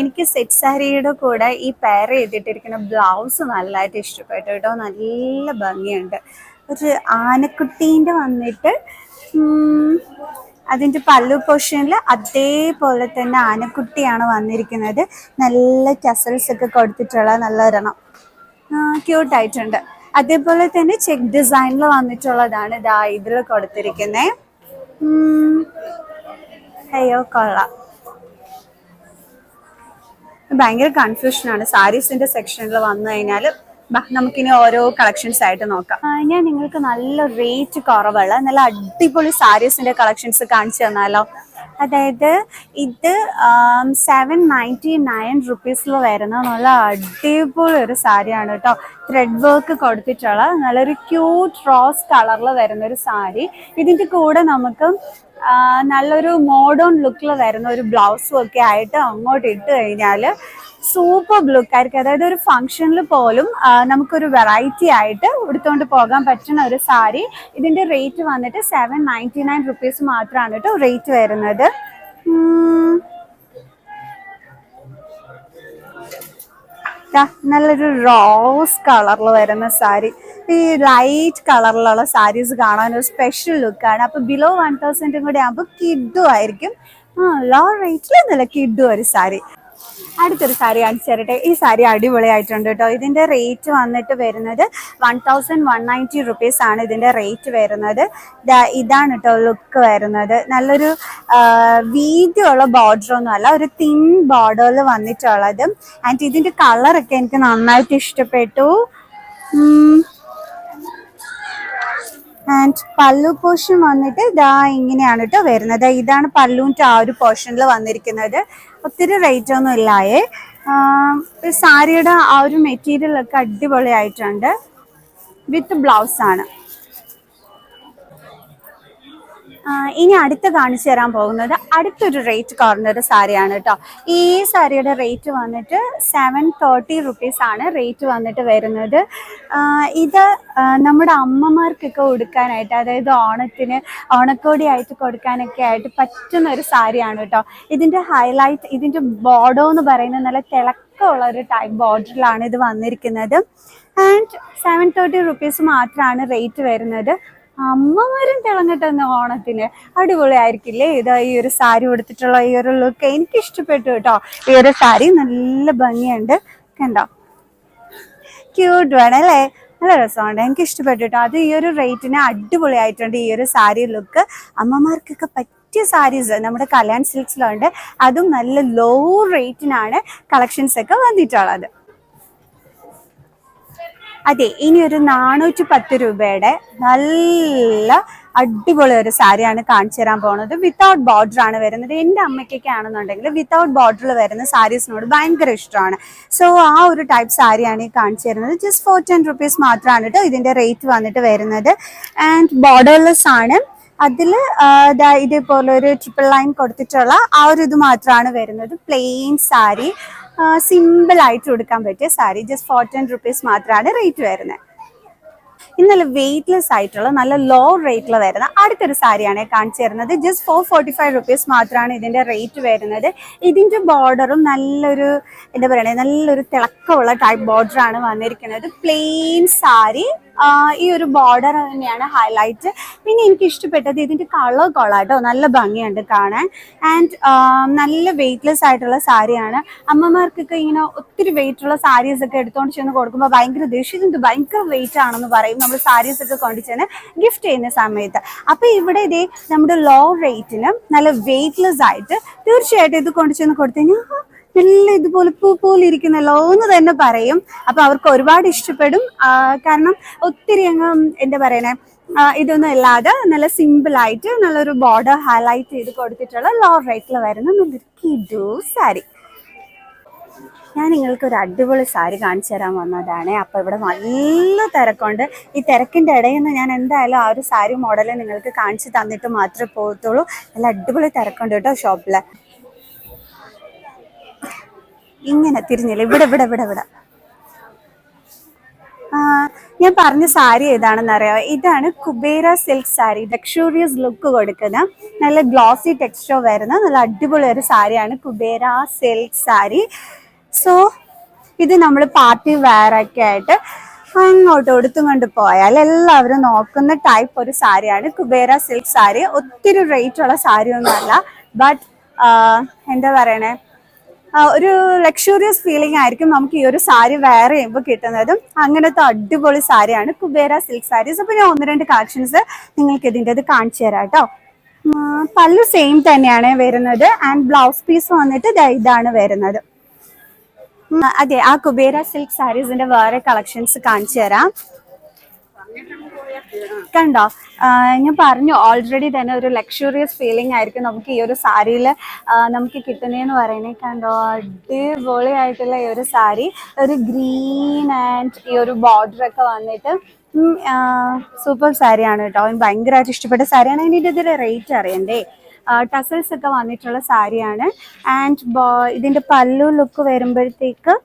എനിക്ക് സെറ്റ് സാരിയുടെ കൂടെ ഈ പെയർ ചെയ്തിട്ടിരിക്കുന്ന ബ്ലൗസ് നല്ലതായിട്ട് ഇഷ്ടപ്പെട്ടു കേട്ടോ. നല്ല ഭംഗിയുണ്ട്. ഒരു ആനക്കുട്ടീൻ്റെ വന്നിട്ട് അതിൻ്റെ പല്ലു പോർഷനിൽ അതേപോലെ തന്നെ ആനക്കുട്ടിയാണ് വന്നിരിക്കുന്നത്. നല്ല ടസൽസ് ഒക്കെ കൊടുത്തിട്ടുള്ള നല്ലൊരെണ്ണം ക്യൂട്ടായിട്ടുണ്ട്. അതേപോലെ തന്നെ ചെക്ക് ഡിസൈനിൽ വന്നിട്ടുള്ളതാണ് ഇതിൽ കൊടുത്തിരിക്കുന്നത്. അയ്യോ കൊള്ളാം. ഭയങ്കര കൺഫ്യൂഷനാണ് സാരീസിന്റെ സെക്ഷനിൽ വന്നു കഴിഞ്ഞാൽ. നമുക്കിനി ഓരോ കളക്ഷൻസ് ആയിട്ട് നോക്കാം. ഞാൻ നിങ്ങൾക്ക് നല്ല റേറ്റ് കുറവുള്ള നല്ല അടിപൊളി സാരീസിന്റെ കളക്ഷൻസ് കാണിച്ചു തന്നാലോ. അതായത് ഇത് 799 വരുന്ന നല്ല അടിപൊളി ഒരു സാരിയാണ് കേട്ടോ. ത്രെഡ് വർക്ക് കൊടുത്തിട്ടുള്ള നല്ലൊരു ക്യൂട്ട് റോസ് കളറിൽ വരുന്ന ഒരു സാരി. ഇതിൻ്റെ കൂടെ നമുക്ക് നല്ലൊരു മോഡേൺ ലുക്കിൽ വരുന്ന ഒരു ബ്ലൗസും ഒക്കെ ആയിട്ട് അങ്ങോട്ട് ഇട്ട് കഴിഞ്ഞാൽ സൂപ്പർ ലുക്ക് ആയിരിക്കും. അതായത് ഒരു ഫംഗ്ഷനിൽ പോലും നമുക്കൊരു വെറൈറ്റി ആയിട്ട് എടുത്തുകൊണ്ട് പോകാൻ പറ്റുന്ന ഒരു സാരി. ഇതിന്റെ റേറ്റ് വന്നിട്ട് 799 റുപ്പീസ് മാത്രമാണ് കേട്ടോ റേറ്റ് വരുന്നത്. നല്ലൊരു റോസ് കളറിൽ വരുന്ന സാരി. ഈ ലൈറ്റ് കളറിലുള്ള സാരീസ് കാണാൻ ഒരു സ്പെഷ്യൽ ലുക്കാണ്. അപ്പൊ ബിലോ 1000 കൂടെ ആകുമ്പോൾ കിഡും ആയിരിക്കും. ലോ റേറ്റിൽ നല്ല കിഡും ഒരു സാരി. അടുത്തൊരു സാരി കാണിച്ചു തരട്ടെ. ഈ സാരി അടിപൊളിയായിട്ടുണ്ട് കേട്ടോ. ഇതിന്റെ റേറ്റ് വന്നിട്ട് വരുന്നത് 1190 റുപ്പീസ് ആണ് ഇതിന്റെ റേറ്റ് വരുന്നത്. ഇതാണ് കേട്ടോ ലുക്ക് വരുന്നത്. നല്ലൊരു വീതിയുള്ള ബോർഡർ ഒന്നും അല്ല, ഒരു തിൻ ബോർഡറിൽ വന്നിട്ടുള്ളത്. ആൻഡ് ഇതിന്റെ കളറൊക്കെ എനിക്ക് നന്നായിട്ട് ഇഷ്ടപ്പെട്ടു. ആൻഡ് പല്ലു പോർഷൻ വന്നിട്ട് ഇതാ ഇങ്ങനെയാണ് കേട്ടോ വരുന്നത്. ഇതാണ് പല്ലുവിൻ്റെ ആ ഒരു പോർഷനിൽ വന്നിരിക്കുന്നത്. ഒത്തിരി റേറ്റ് ഒന്നും ഇല്ലായേ. സാരിയുടെ ആ ഒരു മെറ്റീരിയൽ ഒക്കെ അടിപൊളിയായിട്ടുണ്ട്. വിത്ത് ബ്ലൗസ് ആണ്. ഇനി അടുത്ത് കാണിച്ചു തരാൻ പോകുന്നത് അടുത്തൊരു റേറ്റ് കുറഞ്ഞൊരു സാരിയാണ് കേട്ടോ. ഈ സാരിയുടെ റേറ്റ് വന്നിട്ട് 730 റുപ്പീസ് ആണ് റേറ്റ് വന്നിട്ട് വരുന്നത്. ഇത് നമ്മുടെ അമ്മമാർക്കൊക്കെ ഉടുക്കാനായിട്ട്, അതായത് ഓണത്തിന് ഓണക്കോടിയായിട്ട് കൊടുക്കാനൊക്കെ ആയിട്ട് പറ്റുന്ന ഒരു സാരിയാണ് കേട്ടോ. ഇതിൻ്റെ ഹൈലൈറ്റ്, ഇതിൻ്റെ ബോർഡർ എന്ന് പറയുന്നത് നല്ല തിളക്കമുള്ള ഒരു ടൈപ്പ് ബോർഡറിലാണ് ഇത് വന്നിരിക്കുന്നത്. ആൻഡ് 730 റുപ്പീസ് മാത്രമാണ് റേറ്റ് വരുന്നത്. അമ്മമാരും തിളങ്ങട്ടെന്ന് ഓണത്തിന്. അടിപൊളിയായിരിക്കില്ലേ ഇത്? ഈ ഒരു സാരി ഉടുത്തിട്ടുള്ള ഈ ഒരു ലുക്ക് എനിക്ക് ഇഷ്ടപ്പെട്ടു കേട്ടോ. ഈ ഒരു സാരി നല്ല ഭംഗിയുണ്ട്, കണ്ടോ? ക്യൂട്ട് വേണം അല്ലേ? നല്ല രസമുണ്ട്, എനിക്ക് ഇഷ്ടപ്പെട്ടു കേട്ടോ. അത് ഈ ഒരു റേറ്റിന് അടിപൊളിയായിട്ടുണ്ട് ഈ ഒരു സാരി ലുക്ക്. അമ്മമാർക്കൊക്കെ പറ്റിയ സാരീസ് നമ്മുടെ കല്യാൺ സിൽക്സിലുണ്ട്. അതും നല്ല ലോ റേറ്റിനാണ് കളക്ഷൻസ് ഒക്കെ വന്നിട്ടുള്ളത്. അതെ, ഇനി ഒരു 410 രൂപയുടെ നല്ല അടിപൊളി ഒരു സാരിയാണ് കാണിച്ചു തരാൻ പോകുന്നത്. വിത്തൗട്ട് ബോർഡർ ആണ് വരുന്നത്. എൻ്റെ അമ്മയ്ക്കൊക്കെ ആണെന്നുണ്ടെങ്കിൽ വിത്തൗട്ട് ബോർഡറിൽ വരുന്ന സാരീസിനോട് ഭയങ്കര ഇഷ്ടമാണ്. സോ ആ ഒരു ടൈപ്പ് സാരിയാണ് ഈ കാണിച്ചു തരുന്നത്. ജസ്റ്റ് 410 റുപ്പീസ് മാത്രമാണ് കേട്ടോ ഇതിൻ്റെ റേറ്റ് വന്നിട്ട് വരുന്നത്. ആൻഡ് ബോർഡർലെസ് ആണ്. അതിൽ ഇതേപോലെ ഒരു ട്രിപ്പിൾ ലൈൻ കൊടുത്തിട്ടുള്ള ആ ഒരു ഇത് മാത്രമാണ് വരുന്നത്. പ്ലെയിൻ സാരി, സിമ്പിൾ ആയിട്ട് കൊടുക്കാൻ പറ്റിയ സാരി. ജസ്റ്റ് 410 റുപ്പീസ് മാത്രമാണ് റേറ്റ് വരുന്നത്. ഇന്നലെ വെയ്റ്റ്ലെസ് ആയിട്ടുള്ള നല്ല ലോ റേറ്റിൽ വരുന്ന അടുത്തൊരു സാരിയാണ് കാണിച്ചു തരുന്നത്. ജസ്റ്റ് 445 റുപ്പീസ് മാത്രമാണ് ഇതിന്റെ റേറ്റ് വരുന്നത്. ഇതിന്റെ ബോർഡറും നല്ലൊരു എന്താ പറയുക, നല്ലൊരു തിളക്കമുള്ള ടൈപ്പ് ബോർഡറാണ് വന്നിരിക്കുന്നത്. പ്ലെയിൻ സാരി, ഈ ഒരു ബോർഡർ തന്നെയാണ് ഹൈലൈറ്റ്. പിന്നെ എനിക്ക് ഇഷ്ടപ്പെട്ടത് ഇതിന്റെ കളർ കൊള്ളാട്ടോ, നല്ല ഭംഗിയുണ്ട് കാണാൻ. ആൻഡ് നല്ല വെയ്റ്റ്ലെസ് ആയിട്ടുള്ള സാരിയാണ്. അമ്മമാർക്കൊക്കെ ഇങ്ങനെ ഒത്തിരി വെയിറ്റ് ഉള്ള സാരീസ് ഒക്കെ എടുത്തുകൊണ്ട് ചെന്ന് കൊടുക്കുമ്പോൾ ഭയങ്കര ദേഷ്യം, ഇത് ഭയങ്കര വെയിറ്റ് ആണെന്ന് പറയും നമ്മൾ സാരീസ് ഒക്കെ കൊണ്ടുചെന്ന് ഗിഫ്റ്റ് ചെയ്യുന്ന സമയത്ത്. അപ്പൊ ഇവിടെ ഇതേ നമ്മുടെ ലോ റേറ്റിന് നല്ല വെയ്റ്റ്ലെസ് ആയിട്ട് തീർച്ചയായിട്ടും ഇത് കൊണ്ടുചെന്ന് കൊടുത്തു കഴിഞ്ഞാൽ നല്ല ഇതുപോലെ പൂ പോലെ ഇരിക്കുന്നല്ലോ എന്ന് തന്നെ പറയും. അപ്പൊ അവർക്ക് ഒരുപാട് ഇഷ്ടപ്പെടും. കാരണം ഒത്തിരി അങ്ങ് എന്താ പറയണേ, ഇതൊന്നും ഇല്ലാതെ നല്ല സിമ്പിൾ ആയിട്ട് നല്ലൊരു ബോർഡർ ഹൈലൈറ്റ് ചെയ്ത് കൊടുത്തിട്ടുള്ള ലോ റേറ്റിൽ വരുന്ന നല്ലൊരു കിഡു സാരി. ഞാൻ നിങ്ങൾക്ക് ഒരു അടിപൊളി സാരി കാണിച്ചു തരാൻ വന്നതാണ്. അപ്പോൾ ഇവിടെ നല്ല തിരക്കുണ്ട്. ഈ തിരക്കിൻ്റെ ഇടയിൽ നിന്ന് ഞാൻ എന്തായാലും ആ ഒരു സാരി മോഡൽ നിങ്ങൾക്ക് കാണിച്ചു തന്നിട്ട് മാത്രമേ പോകത്തുള്ളൂ. നല്ല അടിപൊളി തിരക്കുണ്ട് കേട്ടോ ഷോപ്പിൽ. ഇങ്ങനെ തിരിഞ്ഞില്ല, ഇവിടെ ഇവിടെ ഇവിടെ ഇവിടെ. ഞാൻ പറഞ്ഞ സാരി ഏതാണെന്ന് അറിയാമോ? ഇതാണ് Kubera silk sari. Luxurious look കൊടുക്കുന്ന നല്ല ഗ്ലോസി ടെക്സ്ചർ വരുന്ന നല്ല അടിപൊളി ഒരു സാരിയാണ് കുബേര സിൽക്ക് സാരി. സോ ഇത് നമ്മൾ പാർട്ടി വെയർ ഒക്കെ ആയിട്ട് അങ്ങോട്ട് എടുത്തും കൊണ്ട് പോയാൽ എല്ലാവരും നോക്കുന്ന ടൈപ്പ് ഒരു സാരിയാണ് കുബേര സിൽക്ക് സാരി. ഒത്തിരി റേറ്റ് ഉള്ള സാരി ഒന്നുമല്ല, ബട്ട് എന്താ പറയണേ, ഒരു ലക്ഷൂറിയസ് ഫീലിംഗ് ആയിരിക്കും നമുക്ക് ഈ ഒരു സാരി വെയർ ചെയ്യുമ്പോൾ കിട്ടുന്നതും. അങ്ങനത്തെ അടിപൊളി സാരിയാണ് കുബേര സിൽക്ക് സാരീസ്. അപ്പോൾ ഞാൻ 1-2 കളക്ഷൻസ് നിങ്ങൾക്ക് ഇതിൻ്റെത് കാണിച്ചു തരാം കേട്ടോ. പല്ലു സെയിം തന്നെയാണ് വരുന്നത്. ആൻഡ് ബ്ലൗസ് പീസ് വന്നിട്ട് ഇതാണ് വരുന്നത്. അതെ, ആ കുബേര സിൽക്ക് സാരീസിന്റെ വേറെ കളക്ഷൻസ് കാണിച്ചു തരാം. കണ്ടോ, ഞാൻ പറഞ്ഞു ഓൾറെഡി തന്നെ ഒരു ലക്ഷൂറിയസ് ഫീലിംഗ് ആയിരിക്കും നമുക്ക് ഈ ഒരു സാരിയിൽ നമുക്ക് കിട്ടുന്നതെന്ന് പറയുന്നത്. കണ്ടോ, അടിപൊളിയായിട്ടുള്ള ഈ ഒരു സാരി, ഒരു ഗ്രീൻ ആൻഡ് ഈ ഒരു ബോർഡർ ഒക്കെ വന്നിട്ട് സൂപ്പർ സാരിയാണ് കേട്ടോ, ഭയങ്കരമായിട്ട് ഇഷ്ടപ്പെട്ട സാരിയാണ്. അതിൻ്റെ ഇതിൽ റേറ്റ് അറിയണ്ടേ? ടസൽസ് ഒക്കെ വന്നിട്ടുള്ള സാരിയാണ്. ആൻഡ് ഇതിന്റെ പല്ലു ലുക്ക് വരുമ്പോഴത്തേക്ക്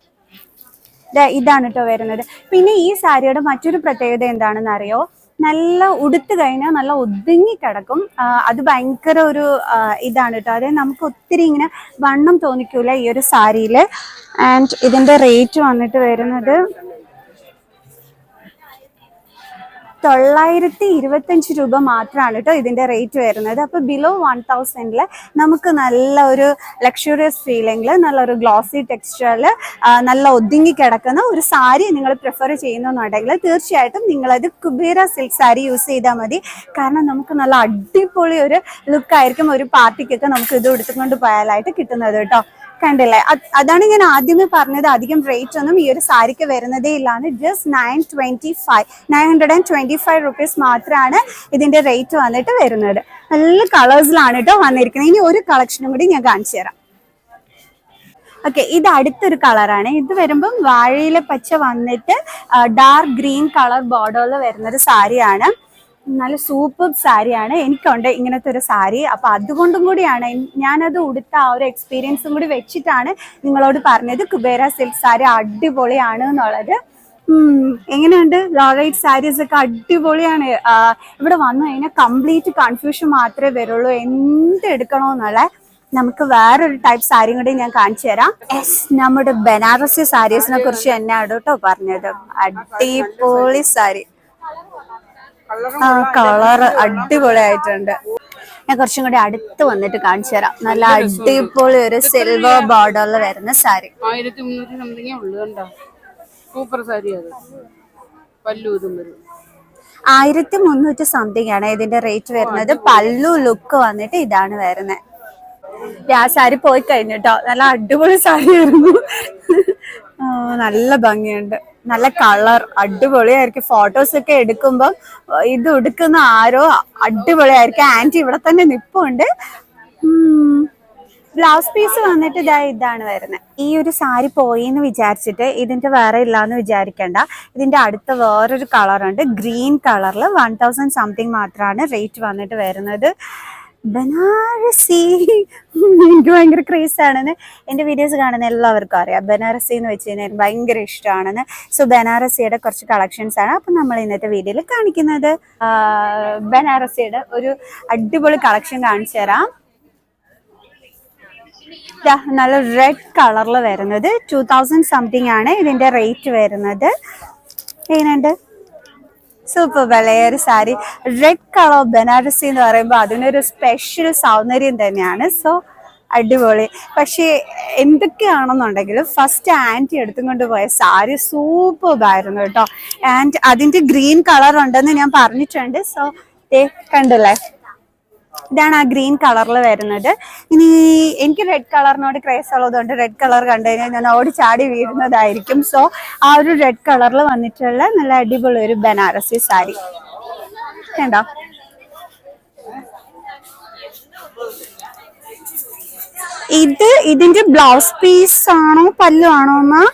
ഇതാണ് കേട്ടോ വരുന്നത്. പിന്നെ ഈ സാരിയുടെ മറ്റൊരു പ്രത്യേകത എന്താണെന്ന് അറിയോ? നല്ല ഉടുത്ത് കഴിഞ്ഞാൽ നല്ല ഒതുങ്ങി കിടക്കും. അത് ഭയങ്കര ഒരു ഇതാണ് കേട്ടോ. അതായത് നമുക്ക് ഒത്തിരി ഇങ്ങനെ വണ്ണം തോന്നിക്കൂല ഈ ഒരു സാരിയിൽ. ആൻഡ് ഇതിന്റെ റേറ്റ് വന്നിട്ട് വരുന്നത് 925 രൂപ മാത്രമാണ് കേട്ടോ ഇതിന്റെ റേറ്റ് വരുന്നത്. അപ്പൊ ബിലോ 1000 നമുക്ക് നല്ല ഒരു ലക്ഷറിയസ് ഫീലിംഗിൽ, നല്ലൊരു ഗ്ലോസി ടെക്സ്ചറിൽ, നല്ല ഒതുങ്ങി കിടക്കുന്ന ഒരു സാരി നിങ്ങൾ പ്രിഫർ ചെയ്യുന്നുണ്ടെങ്കിൽ തീർച്ചയായിട്ടും നിങ്ങളത് കുബേര സിൽക്ക് സാരി യൂസ് ചെയ്താൽ മതി. കാരണം നമുക്ക് നല്ല അടിപൊളി ഒരു ലുക്കായിരിക്കും ഒരു പാർട്ടിക്കൊക്കെ നമുക്ക് ഇത് എടുത്തുകൊണ്ട് പോയാലായിട്ട് കിട്ടുന്നത് കേട്ടോ. കണ്ടില്ലേ? അതാണ് ഞാൻ ആദ്യമേ പറഞ്ഞത്, അധികം റേറ്റ് ഒന്നും ഈ ഒരു സാരിക്ക് വരുന്നതേ ഇല്ലാന്ന്. ജസ്റ്റ് 925 റുപ്പീസ് മാത്രമാണ് ഇതിന്റെ റേറ്റ് വന്നിട്ട് വരുന്നത്. നല്ല കളേഴ്സിലാണ് കേട്ടോ വന്നിരിക്കുന്നത്. ഇനി ഒരു കളക്ഷനും കൂടി ഞാൻ കാണിച്ചു തരാം. ഓക്കെ, ഇത് അടുത്തൊരു കളറാണ്. ഇത് വരുമ്പം വാഴയില പച്ച വന്നിട്ട് ഡാർക്ക് ഗ്രീൻ കളർ ബോർഡറിൽ വരുന്നൊരു സാരിയാണ്. നല്ല സൂപ്പർ സാരിയാണ്. എനിക്കുണ്ട് ഇങ്ങനത്തെ ഒരു സാരി. അപ്പൊ അതുകൊണ്ടും കൂടിയാണ് ഞാനത് ഉടുത്ത ആ ഒരു എക്സ്പീരിയൻസും കൂടി വെച്ചിട്ടാണ് നിങ്ങളോട് പറഞ്ഞത് കുബേര സിൽക്ക് സാരി അടിപൊളിയാണ് എന്നുള്ളത്. എങ്ങനെയുണ്ട്? ലോ റേറ്റ് സാരീസ് ഒക്കെ അടിപൊളിയാണ്. ഇവിടെ വന്നു കഴിഞ്ഞാൽ കംപ്ലീറ്റ് കൺഫ്യൂഷൻ മാത്രമേ വരുള്ളൂ എന്ത് എടുക്കണോന്നുള്ള. നമുക്ക് വേറൊരു ടൈപ്പ് സാരിയും കൂടി ഞാൻ കാണിച്ചു തരാം. നമ്മുടെ ബനാറസി സാരീസിനെ കുറിച്ച് തന്നെയാണ് കേട്ടോ പറഞ്ഞത്. അടിപൊളി സാരി, കളറ് അടിപൊളിയായിട്ടുണ്ട്. ഞാൻ കുറച്ചും കൂടി അടുത്ത് വന്നിട്ട് കാണിച്ചു തരാം. നല്ല അടിപൊളി ഒരു സിൽവർ ബോർഡറിൽ വരുന്ന സാരി. 1300 സംതിങ്ങേ ഉള്ളൂ കണ്ടോ. സൂപ്പർ സാരി. അത് പല്ലു ഇതും വരും 1300 സംതിങ് ആണ് ഇതിന്റെ റേറ്റ് വരുന്നത്. പല്ലു ലുക്ക് വന്നിട്ട് ഇതാണ് വരുന്നത്. ആ സാരി പോയി കഴിഞ്ഞിട്ടോ. നല്ല അടിപൊളി സാരിയായിരുന്നു. നല്ല ഭംഗിയുണ്ട്, നല്ല കളർ അടിപൊളിയായിരിക്കും. ഫോട്ടോസ് ഒക്കെ എടുക്കുമ്പോൾ ഇത് എടുക്കുന്ന ആരോ അടിപൊളിയായിരിക്കും. ആന്റി ഇവിടെ തന്നെ നിപ്പുണ്ട്. ബ്ലൗസ് പീസ് വന്നിട്ട് ഇതാണ് വരുന്നത്. ഈ ഒരു സാരി പോയി എന്ന് വിചാരിച്ചിട്ട് ഇതിന്റെ വേറെ ഇല്ലാന്ന് വിചാരിക്കണ്ട. ഇതിന്റെ അടുത്ത വേറൊരു കളറുണ്ട്, ഗ്രീൻ കളറിൽ 1000 സംതിങ് മാത്രമാണ് റേറ്റ് വന്നിട്ട് വരുന്നത്. ബനാറസി എനിക്ക് ഭയങ്കര ക്രേസ് ആണെന്ന് എൻ്റെ വീഡിയോസ് കാണുന്ന എല്ലാവർക്കും അറിയാം. ബനാറസി എന്ന് വെച്ച് കഴിഞ്ഞാൽ ഭയങ്കര ഇഷ്ടമാണെന്ന്. സോ ബനാറസിയുടെ കുറച്ച് കളക്ഷൻസ് ആണ് അപ്പം നമ്മൾ ഇന്നത്തെ വീഡിയോയിൽ കാണിക്കുന്നത്. ബനാറസിയുടെ ഒരു അടിപൊളി കളക്ഷൻ കാണിച്ചു തരാം. നല്ല റെഡ് കളറിൽ വരുന്നത് 2000 സംതിങ് ആണ് ഇതിന്റെ റേറ്റ് വരുന്നത്. എങ്ങനെയുണ്ട്? സൂപ്പർ ഒരു സാരി. റെഡ് കളർ ബനാറസി എന്ന് പറയുമ്പോൾ അതിനൊരു സ്പെഷ്യൽ സൗന്ദര്യം തന്നെയാണ്. സോ അടിപൊളി. പക്ഷേ എന്തൊക്കെയാണെന്നുണ്ടെങ്കിലും ഫസ്റ്റ് ആൻറ്റി എടുത്തും കൊണ്ട് പോയ സാരി സൂപ്പർബായിരുന്നു കേട്ടോ. ആൻഡ് അതിന്റെ ഗ്രീൻ കളർ ഉണ്ടെന്ന് ഞാൻ പറഞ്ഞിട്ടുണ്ട്. സോ കണ്ടില്ലേ, ഇതാണ് ആ ഗ്രീൻ കളറിൽ വരുന്നത്. ഇനി എനിക്ക് റെഡ് കളറിനോട് ക്രേസ് ഉള്ളതുകൊണ്ട് റെഡ് കളർ കണ്ടു കഴിഞ്ഞാൽ ഞാൻ ഓടി ചാടി വീഴുന്നതായിരിക്കും. സോ ആ ഒരു റെഡ് കളറിൽ വന്നിട്ടുള്ള നല്ല അടിപൊളി ഒരു ബനാറസി സാരി കണ്ടോ. ഇതിന്റെ ബ്ലൗസ് പീസ് ആണോ പല്ലു ആണോ എന്നാ?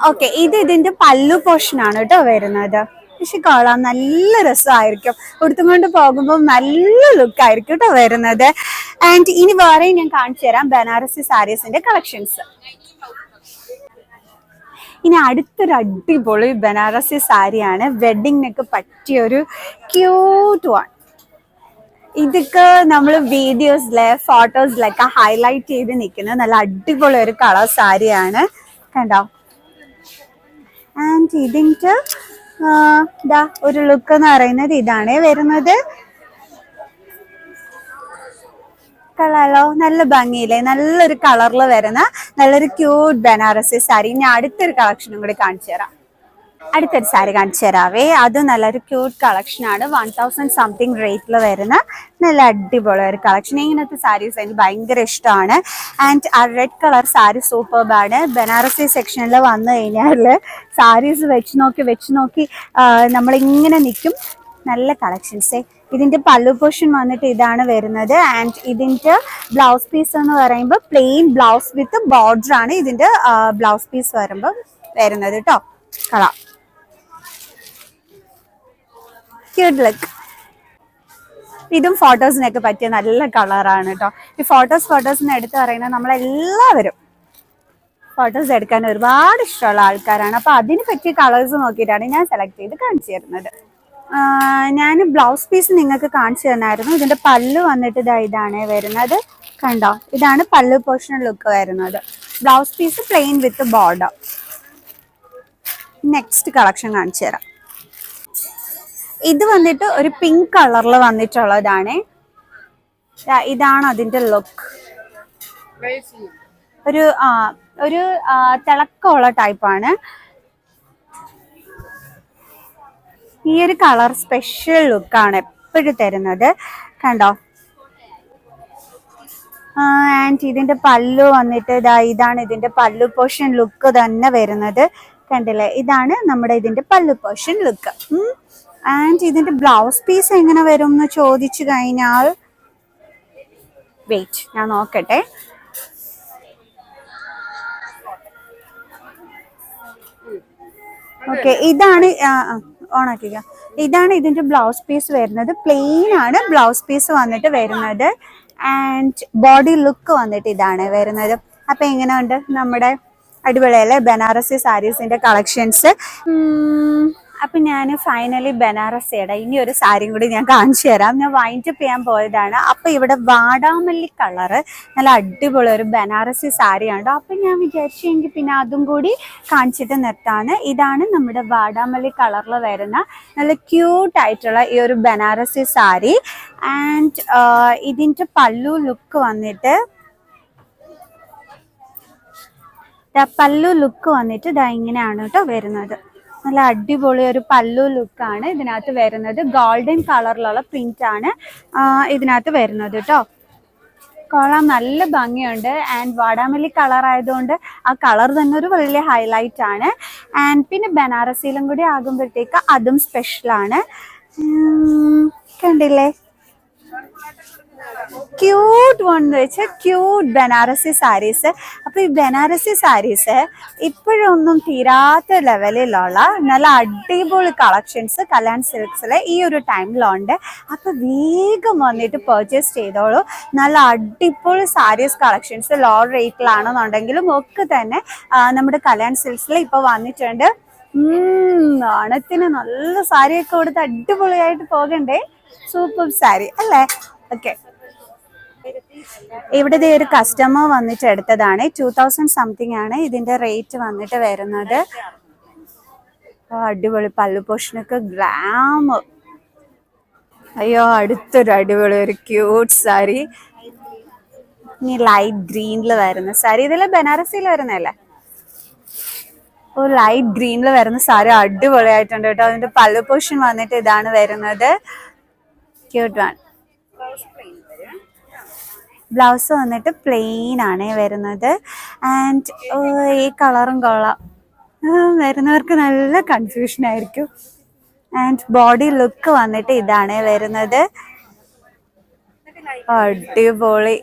ഓക്കെ, ഇതിന്റെ പല്ലു പോർഷൻ ആണ് കേട്ടോ വരുന്നത്. പക്ഷെ കൊള്ളാം, നല്ല രസമായിരിക്കും. ഉടുത്തുകൊണ്ട് പോകുമ്പോൾ നല്ല ലുക്ക് ആയിരിക്കും കേട്ടോ വരുന്നത്. ആൻഡ് ഇനി വേറെ ഞാൻ കാണിച്ചു തരാം ബനാറസി സാരീസിന്റെ കളക്ഷൻസ്. ഇനി അടുത്തൊരു അടിപൊളി ബനാറസി സാരിയാണ്. വെഡിങ്ങിനൊക്കെ പറ്റിയൊരു ക്യൂട്ട് വൺ. ഇതൊക്കെ നമ്മൾ വീഡിയോസിലെ ഫോട്ടോസിലൊക്കെ ഹൈലൈറ്റ് ചെയ്ത് നിൽക്കുന്ന നല്ല അടിപൊളി ഒരു കളർ സാരിയാണ് കണ്ടോ. ആൻഡ് ഇതിന്റെ ഒരു ലുക്ക് എന്ന് പറയുന്നത് ഇതാണ് വരുന്നത്. കളറോ നല്ല ഭംഗിയില്ലേ, നല്ലൊരു കളറിൽ വരുന്ന നല്ലൊരു ക്യൂട്ട് ബനാറസി സാരി. ഞാൻ അടുത്തൊരു കളക്ഷനും കൂടി കാണിച്ചു തരാം. അടുത്തൊരു സാരി കാണിച്ചു തരാവേ. അത് നല്ലൊരു ക്യൂട്ട് കളക്ഷനാണ്. 1000 സംതിങ് റേറ്റിൽ വരുന്ന നല്ല അടിപൊളി ഒരു കളക്ഷൻ. ഇങ്ങനത്തെ സാരീസ് എനിക്ക് ഭയങ്കര ഇഷ്ടമാണ്. ആൻഡ് ആ റെഡ് കളർ സാരി സൂപ്പർബാണ്. ബനാറസി സെക്ഷനിൽ വന്നു കഴിഞ്ഞാൽ സാരീസ് വെച്ച് നോക്കി നമ്മളിങ്ങനെ നിൽക്കും. നല്ല കളക്ഷൻസേ. ഇതിന്റെ പല്ലു പോർഷൻ വന്നിട്ട് ഇതാണ് വരുന്നത്. ആൻഡ് ഇതിന്റെ ബ്ലൗസ് പീസ് എന്ന് പറയുമ്പോൾ പ്ലെയിൻ ബ്ലൗസ് വിത്ത് ബോർഡർ ആണ് ഇതിന്റെ ബ്ലൗസ് പീസ് വരുമ്പോൾ വരുന്നത് കേട്ടോ. Colour cute look. ഇതും ഫോട്ടോസിനൊക്കെ പറ്റിയ നല്ല കളറാണ് കേട്ടോ. ഈ ഫോട്ടോസിന് എടുത്ത് പറയുന്നത് നമ്മളെല്ലാവരും ഫോട്ടോസ് എടുക്കാൻ ഒരുപാട് ഇഷ്ടമുള്ള ആൾക്കാരാണ്. അപ്പൊ അതിന് പറ്റിയ കളേഴ്സ് നോക്കിയിട്ടാണ് ഞാൻ സെലക്ട് ചെയ്ത് കാണിച്ചു തരുന്നത്. ഞാൻ ബ്ലൗസ് പീസ് നിങ്ങൾക്ക് കാണിച്ചു തന്നായിരുന്നു. ഇതിന്റെ പല്ല് വന്നിട്ട് ഇതാണ് വരുന്നത്, കണ്ടോ? ഇതാണ് പല്ല് പോർഷൻ ലുക്ക് വരുന്നത്. Blouse piece plain with border. Next collection കാണിച്ചു തരാം. ഇത് വന്നിട്ട് ഒരു പിങ്ക് കളറിൽ വന്നിട്ടുള്ളതാണ്. ഇതാണ് അതിന്റെ ലുക്ക്. ഒരു തിളക്കമുള്ള ടൈപ്പാണ്. ഈ ഒരു കളർ സ്പെഷ്യൽ ലുക്കാണ് എപ്പോഴും തരുന്നത്, കണ്ടോ? ആൻഡ് ഇതിന്റെ പല്ലു വന്നിട്ട് ഇതാണ് ഇതിന്റെ പല്ലു പോർഷൻ ലുക്ക് തന്നെ വരുന്നത്, കണ്ടില്ലേ? ഇതാണ് നമ്മുടെ ഇതിന്റെ പല്ലു പോർഷൻ ലുക്ക്. ആൻഡ് ഇതിന്റെ ബ്ലൗസ് പീസ് എങ്ങനെ വരും എന്ന് ചോദിച്ചു കഴിഞ്ഞാൽ, വെയിറ്റ് ഞാൻ നോക്കട്ടെ. ഓക്കെ, ഇതാണ് ഓണാക്കിക്ക. ഇതാണ് ഇതിന്റെ ബ്ലൗസ് പീസ് വരുന്നത്. പ്ലെയിൻ ആണ് ബ്ലൗസ് പീസ് വന്നിട്ട് വരുന്നത്. ആൻഡ് ബോഡി ലുക്ക് വന്നിട്ട് ഇതാണ് വരുന്നത്. അപ്പൊ എങ്ങനെയുണ്ട് നമ്മുടെ അടിപൊളിയല്ലേ ബനാറസി സാരീസിന്റെ കളക്ഷൻസ്? അപ്പൊ ഞാൻ ഫൈനലി ബനാറസിയുടെ ഇനി ഒരു സാരിയും കൂടി ഞാൻ കാണിച്ചു തരാം. ഞാൻ വൈൻഡപ്പ് ചെയ്യാൻ പോയതാണ്. അപ്പൊ ഇവിടെ വാടാമല്ലി കളറ് നല്ല അടിപൊളി ഒരു ബനാറസി സാരിയാണ്. അപ്പൊ ഞാൻ വിചാരിച്ചെങ്കിൽ പിന്നെ അതും കൂടി കാണിച്ചിട്ട് നിർത്താണ്. ഇതാണ് നമ്മുടെ വാടാമല്ലി കളറിൽ വരുന്ന നല്ല ക്യൂട്ട് ആയിട്ടുള്ള ഈ ഒരു ബനാറസി സാരി. ആൻഡ് ഇതിന്റെ പല്ലു ലുക്ക് വന്നിട്ട് ഇങ്ങനെയാണ് കേട്ടോ വരുന്നത്. നല്ല അടിപൊളി ഒരു പല്ലു ലുക്കാണ് ഇതിനകത്ത് വരുന്നത്. ഗോൾഡൻ കളറിലുള്ള പ്രിന്റ് ആണ് ഇതിനകത്ത് വരുന്നത് കേട്ടോ. കൊള്ളാം, നല്ല ഭംഗിയുണ്ട്. ആൻഡ് വാടാമല്ലി കളർ ആയതുകൊണ്ട് ആ കളർ തന്നെ ഒരു വലിയ ഹൈലൈറ്റ് ആണ്. ആൻഡ് പിന്നെ ബനാറസിയിലും കൂടി ആകുമ്പോഴത്തേക്ക് അതും സ്പെഷ്യലാണ്. കണ്ടില്ലേ? ക്യൂട്ട് വൺ വെച്ച് ക്യൂട്ട് ബനാറസി സാരീസ്. അപ്പൊ ഈ ബനാറസി സാരീസ് ഇപ്പോഴൊന്നും തീരാത്ത ലെവലിലുള്ള നല്ല അടിപൊളി കളക്ഷൻസ് കല്യാൺ സിൽക്സിലെ ഈ ഒരു ടൈമിലുണ്ട്. അപ്പൊ വേഗം വന്നിട്ട് പർച്ചേസ് ചെയ്തോളൂ. നല്ല അടിപൊളി സാരീസ് കളക്ഷൻസ് ലോ റേറ്റിലാണെന്നുണ്ടെങ്കിലും ഒക്കെ തന്നെ നമ്മുടെ കല്യാൺ സിൽക്സിൽ ഇപ്പൊ വന്നിട്ടുണ്ട്. ഓണത്തിന് നല്ല സാരിയൊക്കെ കൊടുത്ത് അടിപൊളിയായിട്ട് പോകണ്ടേ? സൂപ്പർ സാരി അല്ലേ? ഓക്കെ, ഇവിടെ ഒരു കസ്റ്റമർ വന്നിട്ട് എടുത്തതാണ്. 2000 സംതിങ് ആണ് ഇതിന്റെ റേറ്റ് വന്നിട്ട് വരുന്നത്. അടിപൊളി പല്ലു പോർഷനൊക്കെ ഗ്ലാം. അയ്യോ, അടുത്തൊരു അടിപൊളി ഒരു ക്യൂട്ട് സാരി. ഇനി ലൈറ്റ് ഗ്രീനിൽ വരുന്ന സാരി. ഇതെല്ലാം ബനാറസിയിൽ വരുന്നതല്ലേ? ലൈറ്റ് ഗ്രീനിൽ വരുന്ന സാരി അടിപൊളിയായിട്ടുണ്ട് കേട്ടോ. അതിന്റെ പല്ലു പോർഷൻ വന്നിട്ട് ഇതാണ് വരുന്നത്. Cute one. ബ്ലൗസ് വന്നിട്ട് പ്ലെയിൻ ആണ് വരുന്നത്. ആൻഡ് ഈ കളറും കൊള്ളാം. വരുന്നവർക്ക് നല്ല കൺഫ്യൂഷൻ ആയിരിക്കും. ആൻഡ് ബോഡി ലുക്ക് വന്നിട്ട് ഇതാണ് വരുന്നത്. അടിപൊളി,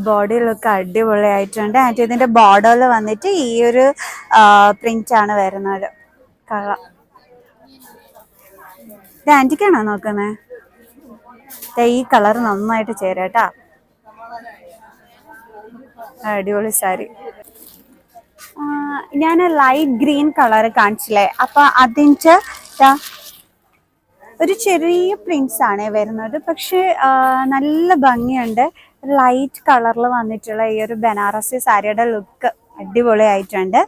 ബോഡി ലുക്ക് അടിപൊളി ആയിട്ടുണ്ട്. ആൻഡ് ഇതിന്റെ ബോർഡറിൽ വന്നിട്ട് ഈ ഒരു പ്രിന്റ് ആണ് വരുന്നത്. കളർ ഇത് ആന്റിക്കാണോ നോക്കുന്നത്? ഈ കളർ നന്നായിട്ട് ചേരാട്ടാ. അടിപൊളി സാരി. ഞാൻ ലൈറ്റ് ഗ്രീൻ കളർ കാണിച്ചില്ലേ? അപ്പൊ അതിന്റെ ഒരു ചെറിയ പ്രിന്റ്സ് ആണ് വരുന്നത്. പക്ഷെ നല്ല ഭംഗിയുണ്ട്. ലൈറ്റ് കളറിൽ വന്നിട്ടുള്ള ഈ ഒരു ബനാറസി സാരിയുടെ ലുക്ക് അടിപൊളി ആയിട്ടുണ്ട്.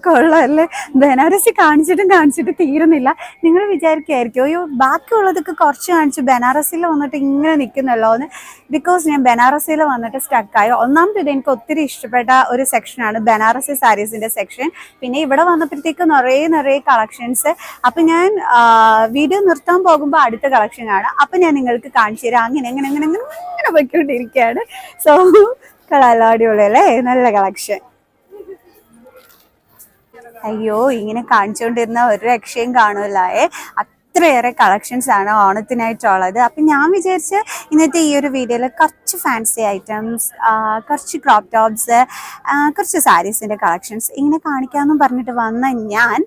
കൊള്ളാല്ലേ? ബനാറസി കാണിച്ചിട്ട് തീരുന്നില്ല. നിങ്ങൾ വിചാരിക്കുമായിരിക്കും അയ്യോ ബാക്കിയുള്ളതൊക്കെ കുറച്ച് കാണിച്ചു ബനാറസിയിൽ വന്നിട്ട് ഇങ്ങനെ നിൽക്കുന്നല്ലോ എന്ന്. ബിക്കോസ് ഞാൻ ബനാറസിയിൽ വന്നിട്ട് സ്റ്റക്കായി. ഒന്നാമത് ഇത് എനിക്ക് ഒത്തിരി ഇഷ്ടപ്പെട്ട ഒരു സെക്ഷനാണ് ബനാറസി സാരീസിന്റെ സെക്ഷൻ. പിന്നെ ഇവിടെ വന്നപ്പോഴത്തേക്ക് നിറയെ കളക്ഷൻസ്. അപ്പം ഞാൻ വീഡിയോ നിർത്താൻ പോകുമ്പോൾ അടുത്ത കളക്ഷനാണ്. അപ്പം ഞാൻ നിങ്ങൾക്ക് കാണിച്ചു തരാം. അങ്ങനെ പോയിക്കൊണ്ടിരിക്കുകയാണ്. സോ കളർ അടിപൊളിയല്ലേ? നല്ല കളക്ഷൻ. അയ്യോ, ഇങ്ങനെ കാണിച്ചുകൊണ്ടിരുന്ന ഒരു രക്ഷയും കാണൂലേ. അത്രയേറെ കളക്ഷൻസ് ആണ് ഓണത്തിനായിട്ടുള്ളത്. അപ്പം ഞാൻ വിചാരിച്ച് ഇന്നത്തെ ഈ ഒരു വീഡിയോയിൽ കുറച്ച് ഫാൻസി ഐറ്റംസ്, കുറച്ച് ക്രോപ്പ് ടോപ്സ്, കുറച്ച് സാരീസിൻ്റെ കളക്ഷൻസ് ഇങ്ങനെ കാണിക്കാമെന്നും പറഞ്ഞിട്ട് വന്ന ഞാൻ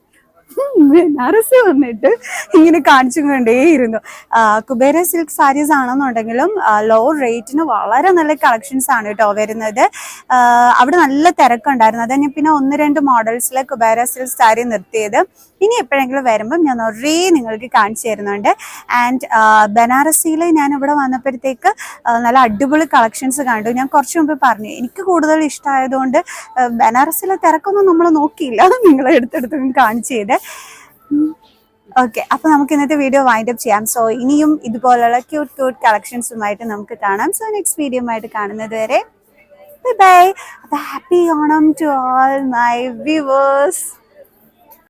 ബനാറസ് വന്നിട്ട് ഇങ്ങനെ കാണിച്ചുകൊണ്ടേയിരുന്നു. കുബേര സിൽക്ക് സാരീസ് ആണെന്നുണ്ടെങ്കിലും ലോ റേറ്റിന് വളരെ നല്ല കളക്ഷൻസ് ആണ് കേട്ടോ വരുന്നത്. അവിടെ നല്ല തിരക്കുണ്ടായിരുന്നു. അത് ഞാൻ പിന്നെ 1-2 മോഡൽസിലെ കുബേര സിൽക്ക് സാരി നിർത്തിയത്. ഇനി എപ്പോഴെങ്കിലും വരുമ്പം ഞാൻ ഒരേ നിങ്ങൾക്ക് കാണിച്ചു തരുന്നുണ്ട്. ആൻഡ് ബനാറസിയിൽ ഞാൻ ഇവിടെ വന്നപ്പോഴത്തേക്ക് നല്ല അടിപൊളി കളക്ഷൻസ് കണ്ടു. ഞാൻ കുറച്ച് മുമ്പ് പറഞ്ഞു എനിക്ക് കൂടുതൽ ഇഷ്ടമായതുകൊണ്ട് ബനാറസിലെ തിരക്കൊന്നും നമ്മൾ നോക്കിയില്ല, നിങ്ങളെ എടുത്തെടുത്ത് കാണിച്ചു ചെയ്ത്. ഓക്കെ, അപ്പൊ നമുക്ക് ഇന്നത്തെ വീഡിയോ വൈൻഡ് അപ്പ് ചെയ്യാം. സോ ഇനിയും ഇതുപോലുള്ള ക്യൂട്ട് കളക്ഷൻസുമായിട്ട് നമുക്ക് കാണാം. സോ നെക്സ്റ്റ് വീഡിയോ ആയിട്ട് കാണുന്നത് വരെ ബൈ ബൈ. അപ്പൊ happy Onam to all my viewers.